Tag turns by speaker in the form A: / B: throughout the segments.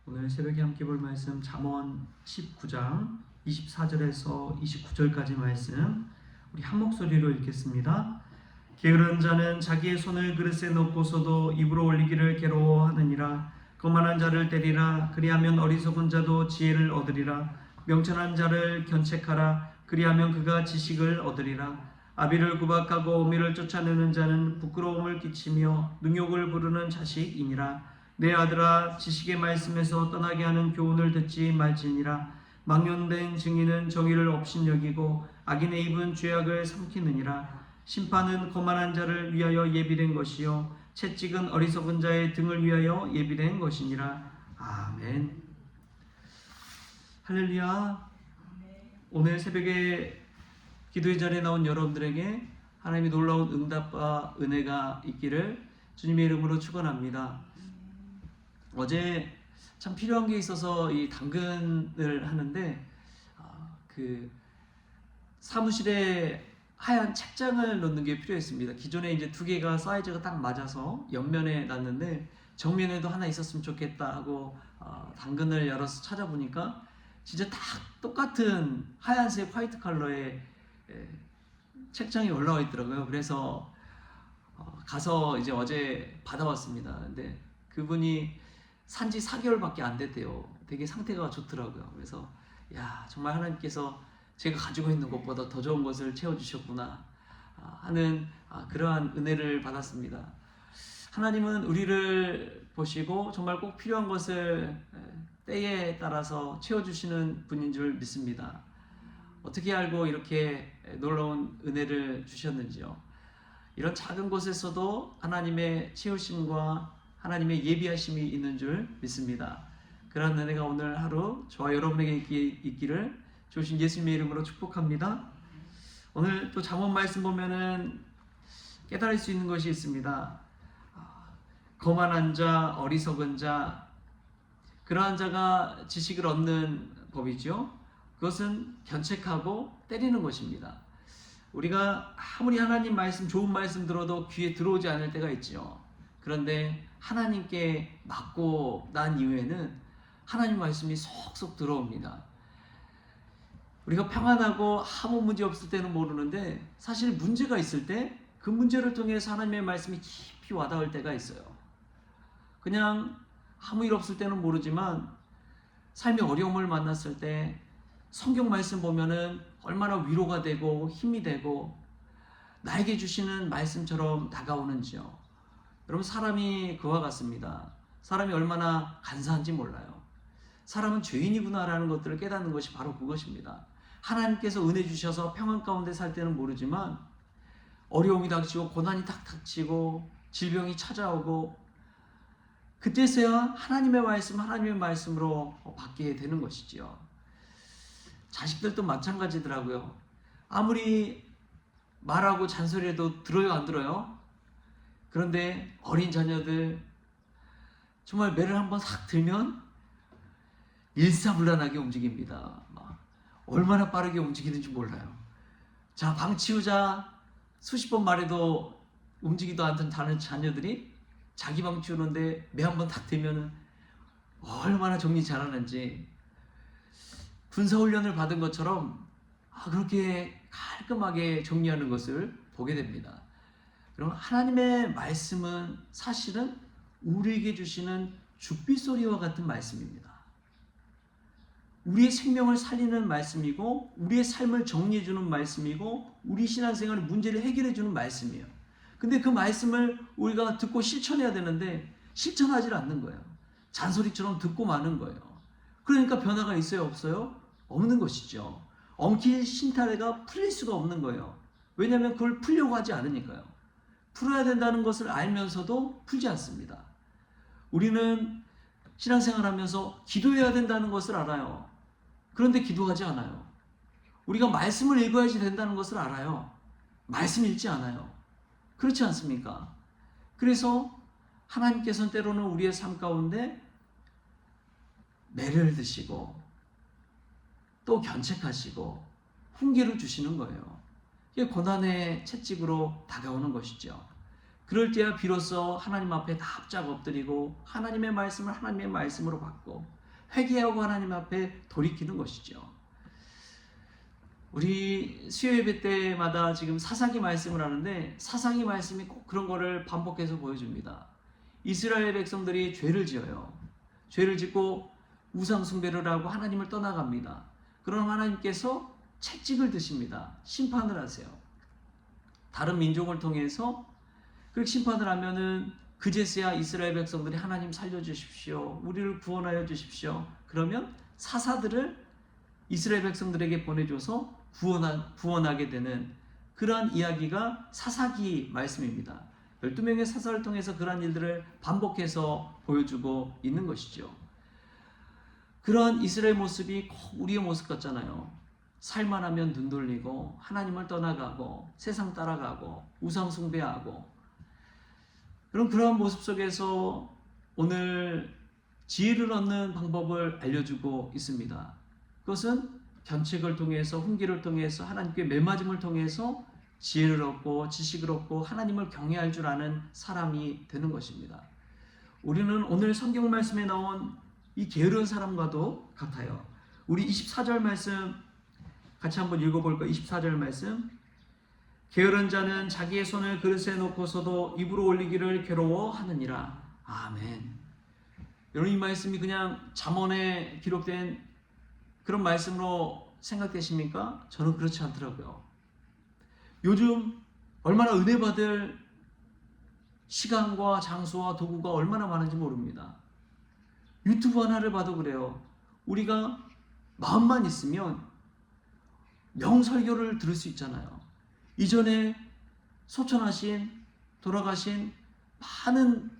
A: 오늘 새벽에 함께 볼 말씀 잠언 19장 24절에서 29절까지 말씀 우리 한 목소리로 읽겠습니다. 게으른 자는 자기의 손을 그릇에 넣고서도 입으로 올리기를 괴로워하느니라. 거만한 자를 때리라. 그리하면 어리석은 자도 지혜를 얻으리라. 명철한 자를 견책하라. 그리하면 그가 지식을 얻으리라. 아비를 구박하고 어미를 쫓아내는 자는 부끄러움을 끼치며 능욕을 부르는 자식이니라. 내 아들아, 지식의 말씀에서 떠나게 하는 교훈을 듣지 말지니라. 망령된 증인은 정의를 업신여기고 악인의 입은 죄악을 삼키느니라. 심판은 거만한 자를 위하여 예비된 것이요 채찍은 어리석은 자의 등을 위하여 예비된 것이니라. 아멘. 할렐루야. 오늘 새벽에 기도의 자리에 나온 여러분들에게 하나님의 놀라운 응답과 은혜가 있기를 주님의 이름으로 축원합니다. 어제 참 필요한 게 있어서 이 당근을 하는데 그 사무실에 하얀 책장을 놓는 게 필요했습니다. 기존에 이제 두 개가 사이즈가 딱 맞아서 옆면에 놨는데 정면에도 하나 있었으면 좋겠다 하고 당근을 열어서 찾아보니까 진짜 다 똑같은 하얀색 화이트 컬러의 책장이 올라와 있더라고요. 그래서 가서 이제 어제 받아왔습니다. 근데 그분이 산지 4개월밖에 안 됐대요. 되게 상태가 좋더라고요. 그래서 야, 정말 하나님께서 제가 가지고 있는 것보다 더 좋은 것을 채워주셨구나 하는 그러한 은혜를 받았습니다. 하나님은 우리를 보시고 정말 꼭 필요한 것을 때에 따라서 채워주시는 분인 줄 믿습니다. 어떻게 알고 이렇게 놀라운 은혜를 주셨는지요. 이런 작은 곳에서도 하나님의 채우심과 하나님의 예비하심이 있는 줄 믿습니다. 그런 은혜가 오늘 하루 저와 여러분에게 있기를 주신 예수님의 이름으로 축복합니다. 오늘 또 잠언 말씀 보면은 깨달을 수 있는 것이 있습니다. 거만한 자, 어리석은 자, 그러한 자가 지식을 얻는 법이죠. 그것은 견책하고 때리는 것입니다. 우리가 아무리 하나님 말씀, 좋은 말씀 들어도 귀에 들어오지 않을 때가 있죠. 그런데 하나님께 맞고 난 이후에는 하나님 말씀이 속속 들어옵니다. 우리가 평안하고 아무 문제 없을 때는 모르는데 사실 문제가 있을 때 그 문제를 통해서 하나님의 말씀이 깊이 와닿을 때가 있어요. 그냥 아무 일 없을 때는 모르지만 삶의 어려움을 만났을 때 성경 말씀 보면은 얼마나 위로가 되고 힘이 되고 나에게 주시는 말씀처럼 다가오는지요. 여러분, 사람이 그와 같습니다. 사람이 얼마나 간사한지 몰라요. 사람은 죄인이구나라는 것들을 깨닫는 것이 바로 그것입니다. 하나님께서 은혜 주셔서 평안 가운데 살 때는 모르지만 어려움이 닥치고 고난이 탁 닥치고 질병이 찾아오고 그때서야 하나님의 말씀으로 받게 되는 것이지요. 자식들도 마찬가지더라고요. 아무리 말하고 잔소리해도 들어요, 안 들어요? 그런데 어린 자녀들 정말 매를 한번 싹 들면 일사불란하게 움직입니다. 얼마나 빠르게 움직이는지 몰라요. 자, 방 치우자 수십 번 말해도 움직이도 않던 다른 자녀들이 자기 방 치우는데 매 한 번 탁 들면 얼마나 정리 잘하는지 군사훈련을 받은 것처럼 그렇게 깔끔하게 정리하는 것을 보게 됩니다. 그럼 하나님의 말씀은 사실은 우리에게 주시는 죽빗소리와 같은 말씀입니다. 우리의 생명을 살리는 말씀이고 우리의 삶을 정리해주는 말씀이고 우리 신앙생활의 문제를 해결해주는 말씀이에요. 근데 그 말씀을 우리가 듣고 실천해야 되는데 실천하지 않는 거예요. 잔소리처럼 듣고 마는 거예요. 그러니까 변화가 있어요, 없어요? 없는 것이죠. 엉킨 신타래가 풀릴 수가 없는 거예요. 왜냐하면 그걸 풀려고 하지 않으니까요. 풀어야 된다는 것을 알면서도 풀지 않습니다. 우리는 신앙생활하면서 기도해야 된다는 것을 알아요. 그런데 기도하지 않아요. 우리가 말씀을 읽어야지 된다는 것을 알아요. 말씀 읽지 않아요. 그렇지 않습니까? 그래서 하나님께서는 때로는 우리의 삶 가운데 매를 드시고 또 견책하시고 훈계를 주시는 거예요. 이게 고난의 채찍으로 다가오는 것이죠. 그럴 때야 비로소 하나님 앞에 납작 엎드리고 하나님의 말씀을 하나님의 말씀으로 받고 회개하고 하나님 앞에 돌이키는 것이죠. 우리 수요 예배 때마다 지금 사사기 말씀을 하는데 사사기 말씀이 꼭 그런 거를 반복해서 보여줍니다. 이스라엘 백성들이 죄를 지어요. 죄를 짓고 우상 숭배를 하고 하나님을 떠나갑니다. 그럼 하나님께서 채찍을 드십니다. 심판을 하세요. 다른 민족을 통해서 그렇게 심판을 하면은 그제서야 이스라엘 백성들이 하나님 살려주십시오. 우리를 구원하여 주십시오. 그러면 사사들을 이스라엘 백성들에게 보내줘서 구원하게 되는 그러한 이야기가 사사기 말씀입니다. 12명의 사사를 통해서 그러한 일들을 반복해서 보여주고 있는 것이죠. 그러한 이스라엘 모습이 꼭 우리의 모습 같잖아요. 살만 하면 눈 돌리고 하나님을 떠나가고 세상 따라가고 우상 숭배하고 그런 모습 속에서 오늘 지혜를 얻는 방법을 알려주고 있습니다. 그것은 견책을 통해서 훈계를 통해서 하나님께 매맞음을 통해서 지혜를 얻고 지식을 얻고 하나님을 경외할 줄 아는 사람이 되는 것입니다. 우리는 오늘 성경 말씀에 나온 이 게으른 사람과도 같아요. 우리 24절 말씀 같이 한번 읽어볼까요? 24절 말씀. 게으른 자는 자기의 손을 그릇에 놓고서도 입으로 올리기를 괴로워하느니라. 아멘. 여러분, 이 말씀이 그냥 잠언에 기록된 그런 말씀으로 생각되십니까? 저는 그렇지 않더라고요. 요즘 얼마나 은혜 받을 시간과 장소와 도구가 얼마나 많은지 모릅니다. 유튜브 하나를 봐도 그래요. 우리가 마음만 있으면 명설교를 들을 수 있잖아요. 이전에 소천하신 돌아가신 많은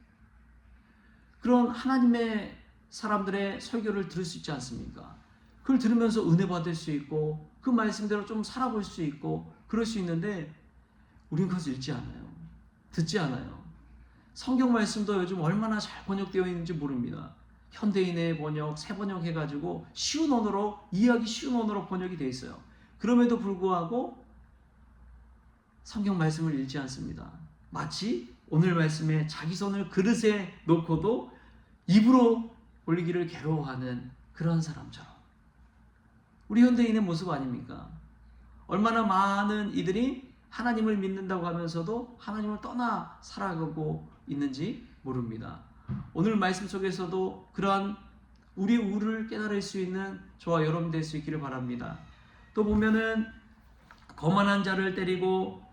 A: 그런 하나님의 사람들의 설교를 들을 수 있지 않습니까? 그걸 들으면서 은혜 받을 수 있고 그 말씀대로 좀 살아볼 수 있고 그럴 수 있는데 우리는 그것을 읽지 않아요. 듣지 않아요. 성경 말씀도 요즘 얼마나 잘 번역되어 있는지 모릅니다. 현대인의 번역, 새 번역 해가지고 쉬운 언어로, 이해하기 쉬운 언어로 번역이 되어 있어요. 그럼에도 불구하고 성경 말씀을 읽지 않습니다. 마치 오늘 말씀에 자기 손을 그릇에 놓고도 입으로 올리기를 괴로워하는 그런 사람처럼. 우리 현대인의 모습 아닙니까? 얼마나 많은 이들이 하나님을 믿는다고 하면서도 하나님을 떠나 살아가고 있는지 모릅니다. 오늘 말씀 속에서도 그러한 우리의 우를 깨달을 수 있는 저와 여러분 될 수 있기를 바랍니다. 또 보면은 거만한 자를 때리고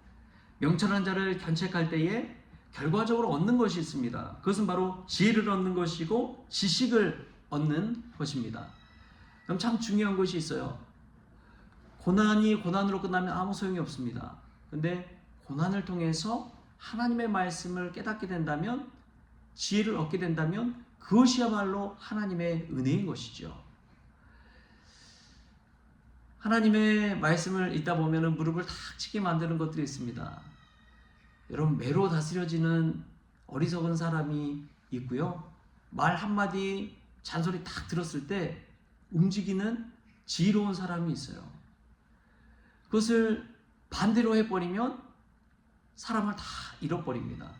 A: 명철한 자를 견책할 때에 결과적으로 얻는 것이 있습니다. 그것은 바로 지혜를 얻는 것이고 지식을 얻는 것입니다. 그럼 참 중요한 것이 있어요. 고난이 고난으로 끝나면 아무 소용이 없습니다. 근데 고난을 통해서 하나님의 말씀을 깨닫게 된다면, 지혜를 얻게 된다면 그것이야말로 하나님의 은혜인 것이죠. 하나님의 말씀을 읽다 보면 무릎을 탁 치게 만드는 것들이 있습니다. 여러분, 매로 다스려지는 어리석은 사람이 있고요. 말 한마디 잔소리 탁 들었을 때 움직이는 지혜로운 사람이 있어요. 그것을 반대로 해버리면 사람을 다 잃어버립니다.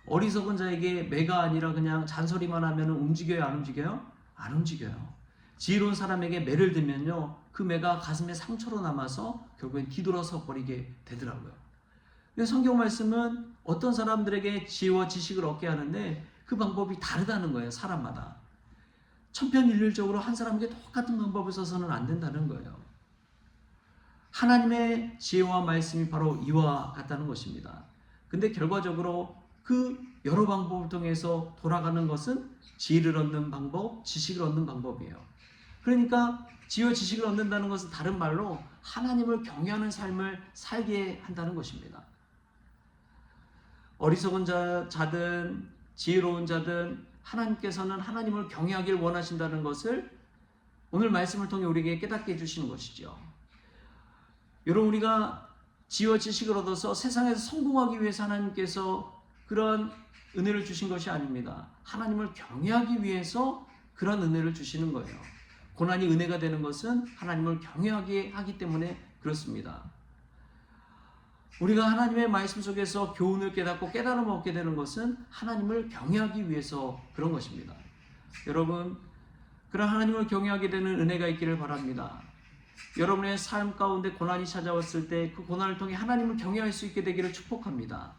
A: 어리석은 자에게 매가 아니라 그냥 잔소리만 하면 움직여요? 안 움직여요? 안 움직여요. 지혜로운 사람에게 매를 들면요, 그 매가 가슴에 상처로 남아서 결국엔 뒤돌아서 버리게 되더라고요. 근데 성경 말씀은 어떤 사람들에게 지혜와 지식을 얻게 하는데 그 방법이 다르다는 거예요. 사람마다. 천편일률적으로 한 사람에게 똑같은 방법을 써서는 안 된다는 거예요. 하나님의 지혜와 말씀이 바로 이와 같다는 것입니다. 근데 결과적으로 그 여러 방법을 통해서 돌아가는 것은 지혜를 얻는 방법, 지식을 얻는 방법이에요. 그러니까 지혜와 지식을 얻는다는 것은 다른 말로 하나님을 경외하는 삶을 살게 한다는 것입니다. 어리석은 자든 지혜로운 자든 하나님께서는 하나님을 경외하길 원하신다는 것을 오늘 말씀을 통해 우리에게 깨닫게 해주시는 것이죠. 여러분, 우리가 지혜와 지식을 얻어서 세상에서 성공하기 위해서 하나님께서 그런 은혜를 주신 것이 아닙니다. 하나님을 경외하기 위해서 그런 은혜를 주시는 거예요. 고난이 은혜가 되는 것은 하나님을 경외하게 하기 때문에 그렇습니다. 우리가 하나님의 말씀 속에서 교훈을 깨닫고 깨달음을 얻게 되는 것은 하나님을 경외하기 위해서 그런 것입니다. 여러분, 그런 하나님을 경외하게 되는 은혜가 있기를 바랍니다. 여러분의 삶 가운데 고난이 찾아왔을 때 그 고난을 통해 하나님을 경외할 수 있게 되기를 축복합니다.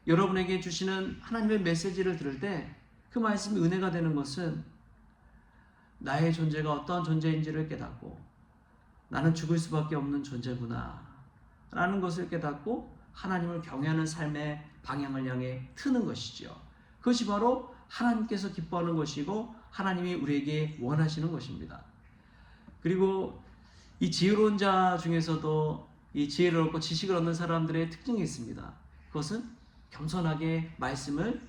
A: 여러분에게 주시는 하나님의 메시지를 들을 때 그 말씀이 은혜가 되는 것은 나의 존재가 어떠한 존재인지를 깨닫고 나는 죽을 수밖에 없는 존재구나 라는 것을 깨닫고 하나님을 경외하는 삶의 방향을 향해 트는 것이죠. 그것이 바로 하나님께서 기뻐하는 것이고 하나님이 우리에게 원하시는 것입니다. 그리고 이 지혜로운 자 중에서도 이 지혜를 얻고 지식을 얻는 사람들의 특징이 있습니다. 그것은 겸손하게 말씀을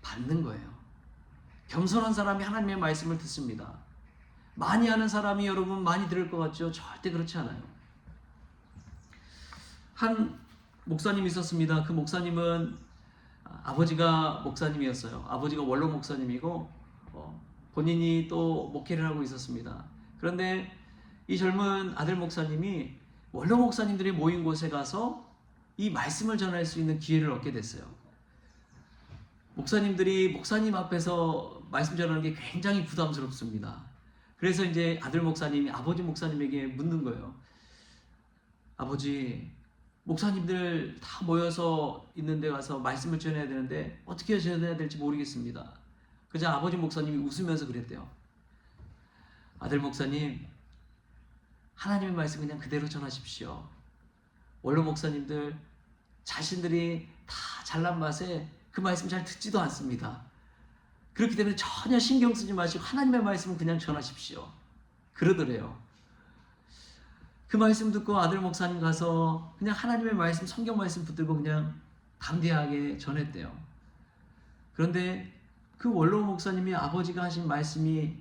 A: 받는 거예요. 겸손한 사람이 하나님의 말씀을 듣습니다. 많이 아는 사람이 여러분 많이 들을 것 같죠? 절대 그렇지 않아요. 한 목사님이 있었습니다. 그 목사님은 아버지가 목사님이었어요. 아버지가 원로 목사님이고 본인이 또 목회를 하고 있었습니다. 그런데 이 젊은 아들 목사님이 원로 목사님들이 모인 곳에 가서 이 말씀을 전할 수 있는 기회를 얻게 됐어요. 목사님들이 목사님 앞에서 말씀 전하는 게 굉장히 부담스럽습니다. 그래서 이제 아들 목사님이 아버지 목사님에게 묻는 거예요. 아버지, 목사님들 다 모여서 있는 데 가서 말씀을 전해야 되는데 어떻게 전해야 될지 모르겠습니다. 그저 아버지 목사님이 웃으면서 그랬대요. 아들 목사님, 하나님의 말씀 그냥 그대로 전하십시오. 원로 목사님들 자신들이 다 잘난 맛에 그 말씀 잘 듣지도 않습니다. 그렇기 때문에 전혀 신경 쓰지 마시고 하나님의 말씀은 그냥 전하십시오. 그러더래요. 그 말씀 듣고 아들 목사님 가서 그냥 하나님의 말씀, 성경 말씀 붙들고 그냥 담대하게 전했대요. 그런데 그 원로 목사님이 아버지가 하신 말씀이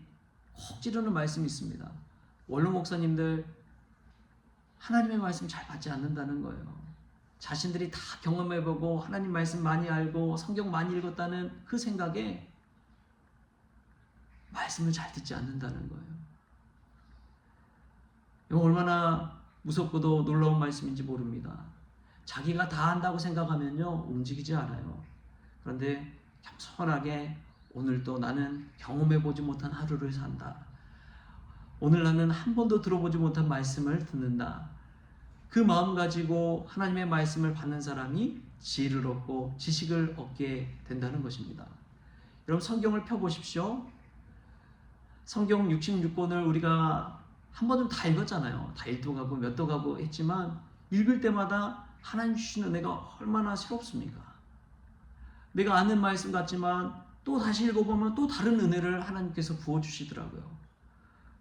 A: 혹 찌르는 말씀이 있습니다. 원로 목사님들 하나님의 말씀 잘 받지 않는다는 거예요. 자신들이 다 경험해보고 하나님 말씀 많이 알고 성경 많이 읽었다는 그 생각에 말씀을 잘 듣지 않는다는 거예요. 이거 얼마나 무섭고도 놀라운 말씀인지 모릅니다. 자기가 다 안다고 생각하면요 움직이지 않아요. 그런데 겸손하게 오늘 또 나는 경험해보지 못한 하루를 산다. 오늘 나는 한 번도 들어보지 못한 말씀을 듣는다. 그 마음 가지고 하나님의 말씀을 받는 사람이 지혜를 얻고 지식을 얻게 된다는 것입니다. 여러분 성경을 펴보십시오. 성경 66권을 우리가 한 번은 다 읽었잖아요. 다 일독하고 몇 독하고 했지만 읽을 때마다 하나님 주시는 은혜가 얼마나 새롭습니까? 내가 아는 말씀 같지만 또 다시 읽어보면 또 다른 은혜를 하나님께서 부어주시더라고요.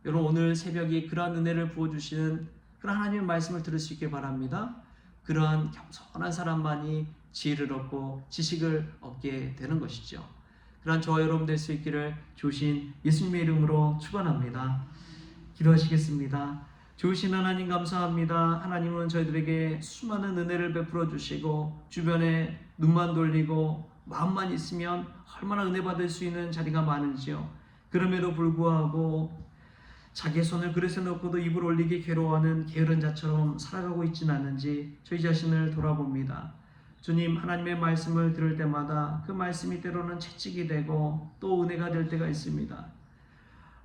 A: 여러분 오늘 새벽에 그러한 은혜를 부어주시는 그런 하나님의 말씀을 들을 수 있게 바랍니다. 그러한 겸손한 사람만이 지혜를 얻고 지식을 얻게 되는 것이죠. 그러한 저와 여러분 될 수 있기를 주신 예수님의 이름으로 축원합니다. 기도하시겠습니다. 좋으신 하나님 감사합니다. 하나님은 저희들에게 수많은 은혜를 베풀어 주시고 주변에 눈만 돌리고 마음만 있으면 얼마나 은혜 받을 수 있는 자리가 많은지요. 그럼에도 불구하고 자기의 손을 그릇에 넣고도 입을 올리기 괴로워하는 게으른 자처럼 살아가고 있지는 않은지 저희 자신을 돌아봅니다. 주님, 하나님의 말씀을 들을 때마다 그 말씀이 때로는 채찍이 되고 또 은혜가 될 때가 있습니다.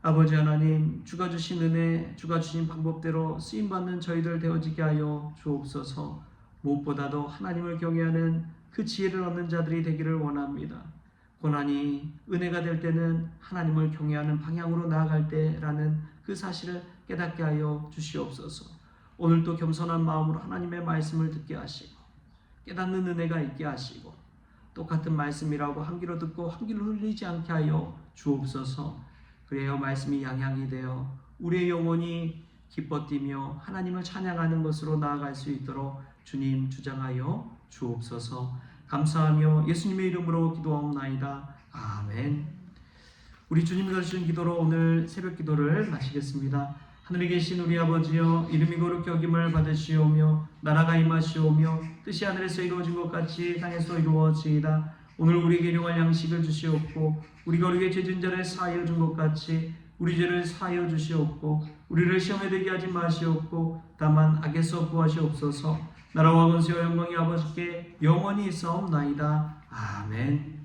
A: 아버지 하나님, 주가 주신 은혜, 주가 주신 방법대로 쓰임받는 저희들 되어지게 하여 주옵소서. 무엇보다도 하나님을 경외하는 그 지혜를 얻는 자들이 되기를 원합니다. 고난이 은혜가 될 때는 하나님을 경외하는 방향으로 나아갈 때라는 그 사실을 깨닫게 하여 주시옵소서. 오늘도 겸손한 마음으로 하나님의 말씀을 듣게 하시고 깨닫는 은혜가 있게 하시고 똑같은 말씀이라고 한 귀로 듣고 한 귀로 흘리지 않게 하여 주옵소서. 그래야 말씀이 양향이 되어 우리의 영혼이 기뻐 뛰며 하나님을 찬양하는 것으로 나아갈 수 있도록 주님 주장하여 주옵소서. 감사하며 예수님의 이름으로 기도하옵나이다. 아멘. 우리 주님이 가르치신 기도로 오늘 새벽 기도를 마치겠습니다. 하늘에 계신 우리 아버지여, 이름이 거룩히 여김을 받으시오며 나라가 임하시오며 뜻이 하늘에서 이루어진 것 같이 땅에서 이루어지이다. 오늘 우리에게 일용할 양식을 주시옵고 우리가 우리에게 죄진 자를 사하여 준 것 같이 우리 죄를 사하여 주시옵고 우리를 시험에 들게 하지 마시옵고 다만 악에서 구하시옵소서. 나라와 권세와 영광이 아버지께 영원히 있사옵나이다. 아멘.